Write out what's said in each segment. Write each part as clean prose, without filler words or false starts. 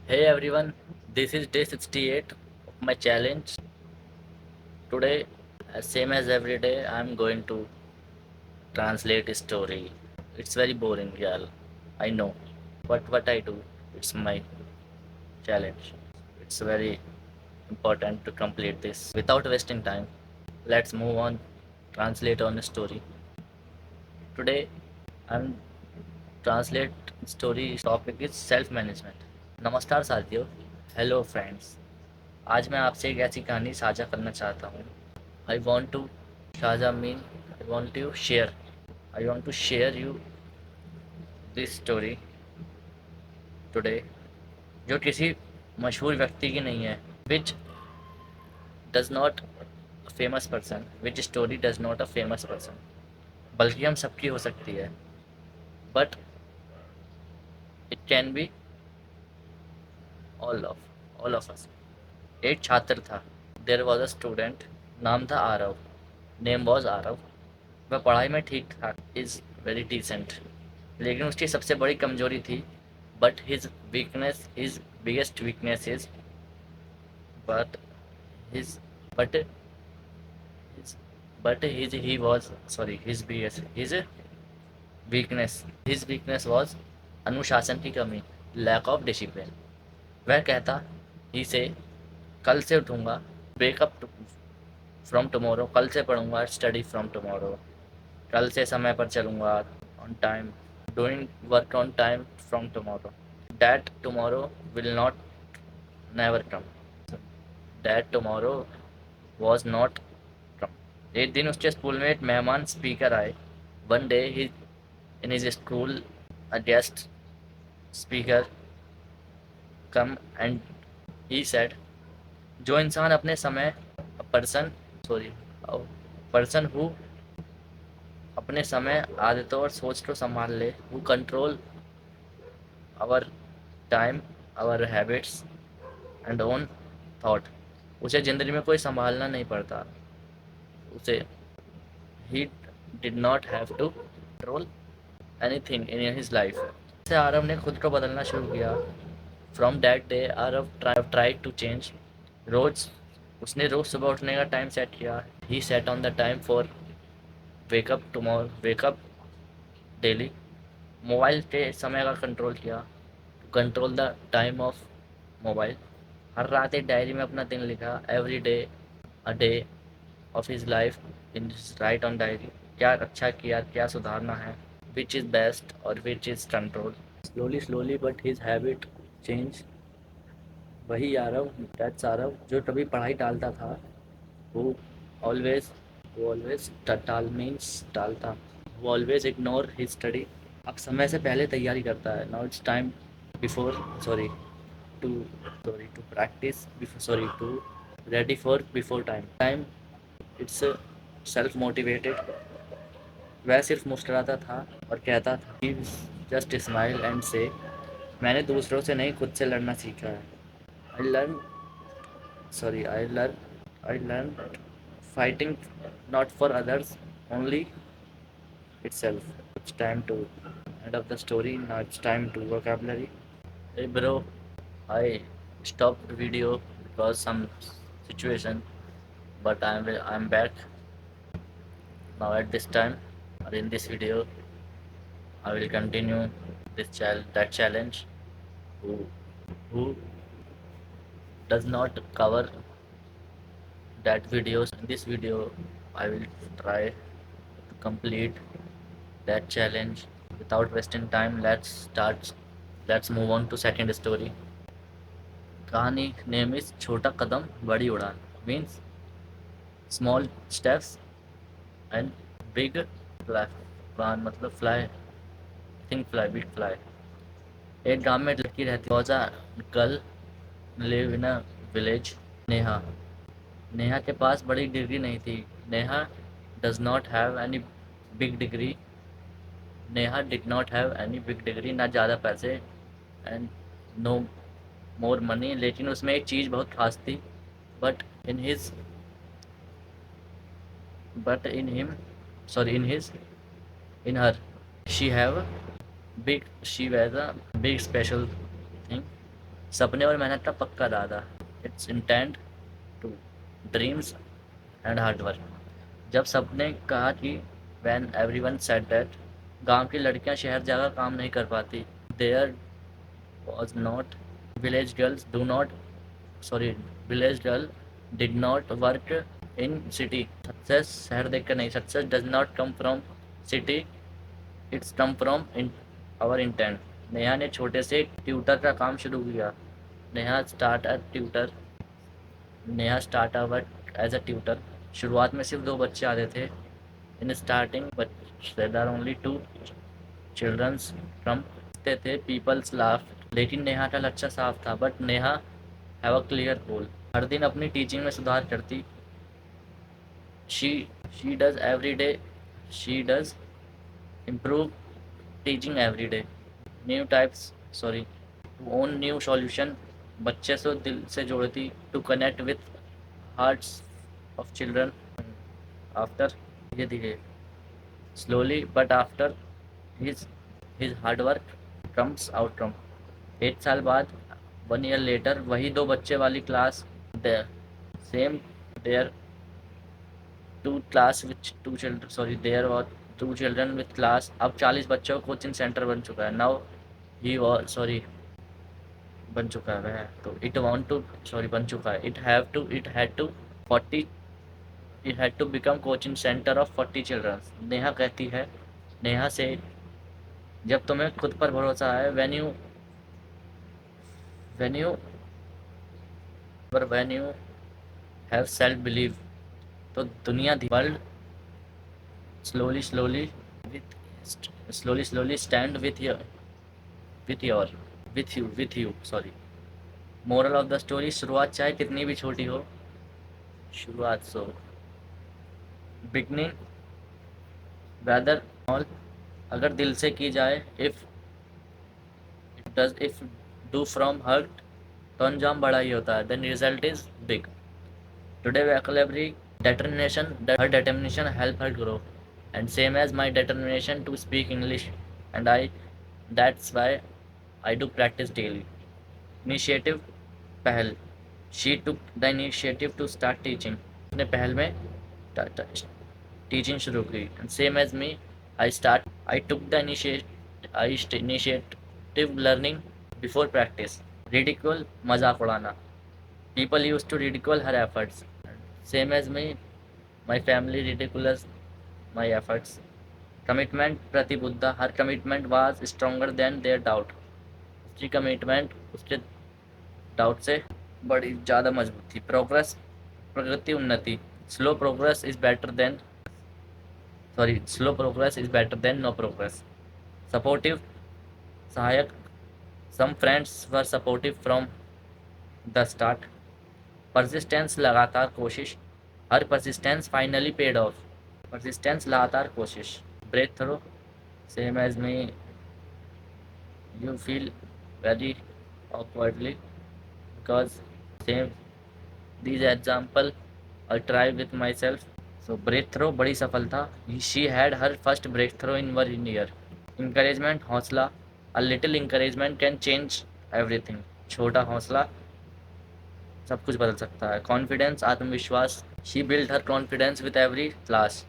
Hey everyone, this is day 68 of my challenge. Today, same as every day, I'm going to translate a story. It's very boring, y'all. I know. But what I do, it's my challenge. It's very important to complete this. Without wasting time, let's move on, translate on a story. Today, I'm translate story topic is self management. नमस्कार साथियों, hello friends. आज मैं आपसे एक ऐसी कहानी साझा करना चाहता हूँ। आई वॉन्ट टू साझा mean I want to share I want to share you this story today, जो किसी मशहूर व्यक्ति की नहीं है। Which does not famous person which story does not a famous person, बल्कि हम सबकी हो सकती है। But it can be all of us. एक छात्र था। There was a student. नाम था आरव। Name was Aarav. वह पढ़ाई में ठीक ठाक, इज़ वेरी डिसेंट, लेकिन उसकी सबसे बड़ी कमजोरी थी। But his biggest weakness is but his but his but his he was sorry his weakness was अनुशासन की कमी, लैक ऑफ डिसिप्लिन। वह कहता ही से कल से उठूंगा, वेकअप फ्रॉम टुमारो, कल से पढ़ूंगा, स्टडी फ्रॉम टुमारो, कल से समय पर चलूंगा, on time, doing work on time from tomorrow, that tomorrow will not never come, that tomorrow was not come. एक दिन उसके स्कूल में एक मेहमान स्पीकर आए। One day he in his school a guest speaker come and he said, जो इंसान अपने समय पर्सन सॉरी पर्सन हु अपने समय, आदतों और सोच को संभाल ले, who control our time, our habits and own thought, उसे ज़िंदगी में कोई संभालना नहीं पड़ता। उसे he did not have to control anything in his life. से आरव ने खुद को बदलना शुरू किया। From that day Aarav try to change. रोज उसने रोज सुबह उठने का टाइम सेट किया। He set on the time for wake up daily. Mobile के समय का कंट्रोल किया, to control the time of mobile. हर रात एक डायरी में अपना दिन लिखा। Every day a day of his life in write on diary. क्या अच्छा किया, क्या सुधारना है, विच इज़ बेस्ट और which is control. Slowly slowly but his habit change. वही आरव, दैट्स आरव, जो कभी पढ़ाई टालता था। वो ऑलवेज वो ऑलवेज टाल मीन्स टालता। वो ऑलवेज इग्नोर हिज स्टडी। अब समय से पहले तैयारी करता है। Now it's time before sorry to to practice sorry to ready for before time. It's self motivated. वह सिर्फ मुस्कुराता था और कहता था ही जस्ट स्माइल एंड से, मैंने दूसरों से नहीं, खुद से लड़ना सीखा है। I learn I learn fighting not for others only itself. It's time to end of the story. Now it's time to vocabulary. Hey bro, I stopped the video because some situation, but I'm back now at this time, or in this video. I will continue that challenge. Who who does not cover that videos in this video? I will try to complete that challenge without wasting time. Let's move on to second story. कहानी name is छोटा कदम बड़ी उड़ान, means small steps and big fly. उड़ान मतलब fly, think fly, big fly. एक गांव में एक लड़की रहती। Was a girl live in a village. Neha Neha के पास बड़ी डिग्री नहीं थी। Neha does not have any big degree. Neha did not have any big degree, ना ज़्यादा पैसे एंड नो मोर मनी, लेकिन उसमें एक चीज़ बहुत खास थी। But in his but in him sorry in her, she have big she was a big special thing, सपने और मेहनत का पक्का दादा। It's intent to dreams and hard work. जब सबने कहा कि व्हेन एवरीवन सेड दैट गांव की लड़कियां शहर जाकर काम नहीं कर पाती, there was not village girls do not sorry village girl did not work in city. Success शहर देख कर नहीं, success does not come from city, it's come from in our intent. Neha ने छोटे से ट्यूटर का काम शुरू किया। Neha start a tutor Neha start a work as a tutor. शुरुआत में सिर्फ 2 बच्चे आते थे। In starting but there are only 2 children's from the peoples laugh. लेकिन नेहा का लक्ष्य साफ था। But Neha have a clear goal. हर दिन अपनी टीचिंग में सुधार करती। She does every day she does improve teaching every day. New types sorry to own new solution. बच्चे से दिल से जोड़ती। To connect with hearts of children. After धीरे धीरे slowly but after his his hard work comes outcome. 1 साल बाद 1 year later वही 2 बच्चे वाली class. The same there two class with 2 children there were 2 children with class. अब 40 बच्चों का कोचिंग सेंटर बन चुका है। नाउ ही वॉज बन चुका है वह। तो इट वांट टू बन चुका है। It had to 40 it had to become coaching centre of 40 children. Neha कहती है, नेहा से जब तुम्हें खुद पर भरोसा है, when you when you have self believe, तो दुनिया world slowly slowly slowly stand with your with you sorry. Moral of the story, शुरुआत चाहे कितनी भी छोटी हो, शुरुआत बिगनिंग वेदर ऑल, अगर दिल से की जाए, इफ डू फ्रॉम हर्ट, तो अंजाम बड़ा ही होता है। Then result is big. Today vocabulary determination, her determination help her grow, and same as my determination to speak English, and that's why I do practice daily. Initiative, पहल, she took the initiative to start teaching, अपने पहल में teaching शुरू की। and same as me, I took the initiative learning before practice। ridicule, मजाक उड़ाना, people used to ridicule her efforts। same as me, my family ridiculous my efforts। Commitment, प्रतिबद्धता, her commitment was stronger than their doubt। उसकी commitment उसके doubt से बड़ी ज़्यादा मजबूत थी। प्रोग्रेस, प्रगति, उन्नति, slow progress is better than no progress. Supportive, सहायक, some friends were supportive from the start. Persistence, लगातार कोशिश, हर persistence finally paid off. Persistence, लगातार कोशिश। Breakthrough, same as me, you feel very awkwardly because same these example I try with myself। so breakthrough, बड़ी सफलता, she had her first breakthrough in 1 year। encouragement, हौसला, a little encouragement can change everything। छोटा हौसला सब कुछ बदल सकता है। कॉन्फिडेंस, आत्मविश्वास, she built her confidence with every class।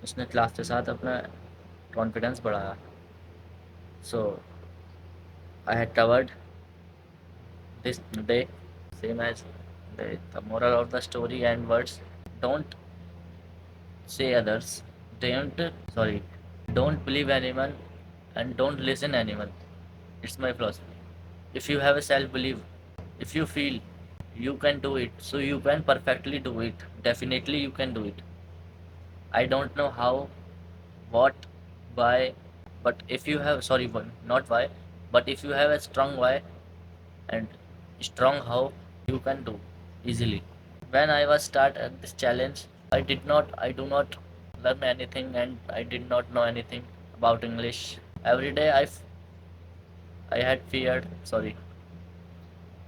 उसने क्लास के साथ अपना कॉन्फिडेंस बढ़ाया। so I had covered this today, same as the moral of the story and words. Don't say others. Don't sorry. Don't believe anyone and don't listen anyone. It's my philosophy. If you have a self belief, if you feel you can do it, so you can perfectly do it. Definitely you can do it. I don't know how, what, why, but if you have not why, but if you have a strong why and strong how, you can do easily. When I was start at this challenge, I do not learn anything and I did not know anything about English. Every day I had feared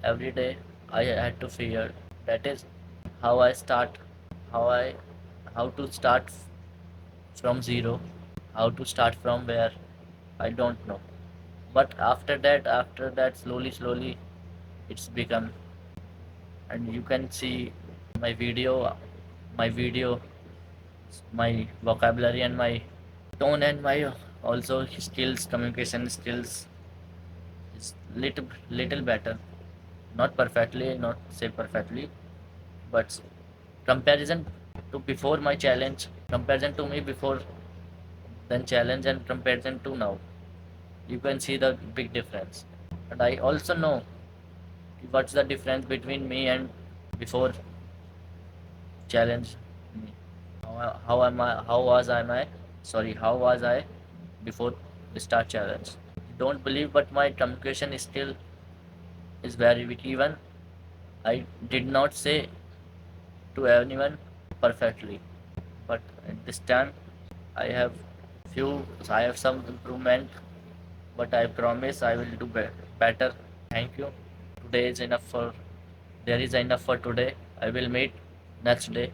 every day I had to fear. That is how I start, how I how to start from zero, how to start from where I don't know. But after that, slowly it's become. And you can see my video, my video, my vocabulary and my tone and my also skills, communication skills is little better. Not perfectly, not say perfectly, but comparison to before my challenge, comparison to me before then challenge and comparison to now, you can see the big difference. And I also know what's the difference between me and before challenge me. How am I? How was I? Sorry, how was I before the start challenge? Don't believe, but my communication is still is very weak. Even I did not say to anyone perfectly, but at this time I have I have some improvement, but I promise I will do better. Thank you. Today is enough for There is enough for today. I will meet next day.